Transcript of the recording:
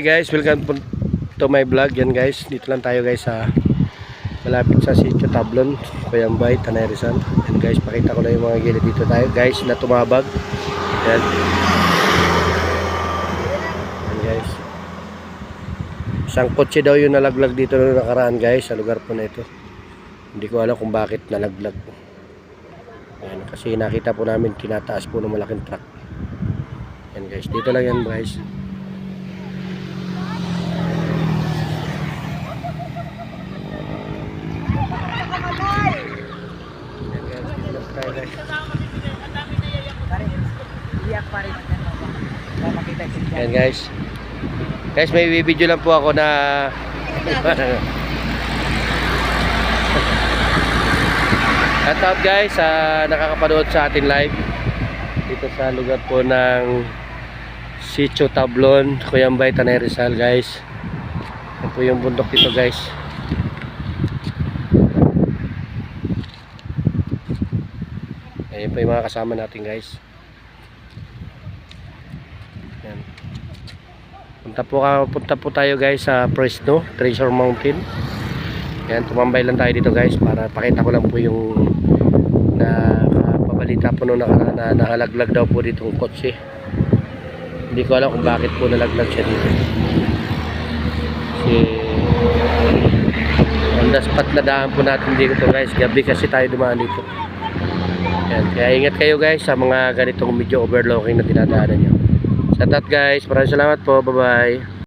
Hey guys, welcome to my vlog. Yan guys, dito lang tayo guys sa malapit sa Sitio Tablon, Cuyambay, Tanay Rizal. Yan guys, pakita ko na yung mga gilid dito tayo guys na tumabag. Yan. Yan guys. Isang kotse daw yung nalaglag dito na nakaraan guys sa lugar po na ito. Hindi ko alam kung bakit nalaglag. Yan, kasi nakita po namin tinataas po ng malaking truck. Yan guys, dito lang yan guys. Yan guys. Guys, may video lang po ako na shout out guys sa nakakapanood sa atin live dito sa lugar po ng Sitio Tablon, Cuyambay, Tanay Rizal guys. Yan po yung bundok dito guys. Ayan po yung mga kasama natin guys. Yan. Punta po tayo guys sa Fresno, Treasure Mountain. Yan, tumambay lang tayo dito guys para pakita ko lang po yung pabalita po nung nakaraan na nakalaglag daw po ditong kotse. Hindi ko alam kung bakit po nalaglag siya dito. Kasi on the spot na daan po natin dito guys. Gabi kasi tayo dumaan dito. Yan, kaya ingat kayo guys sa mga ganitong medyo overlooking na dinadaanan nyo. Shout out guys, maraming salamat po, bye bye.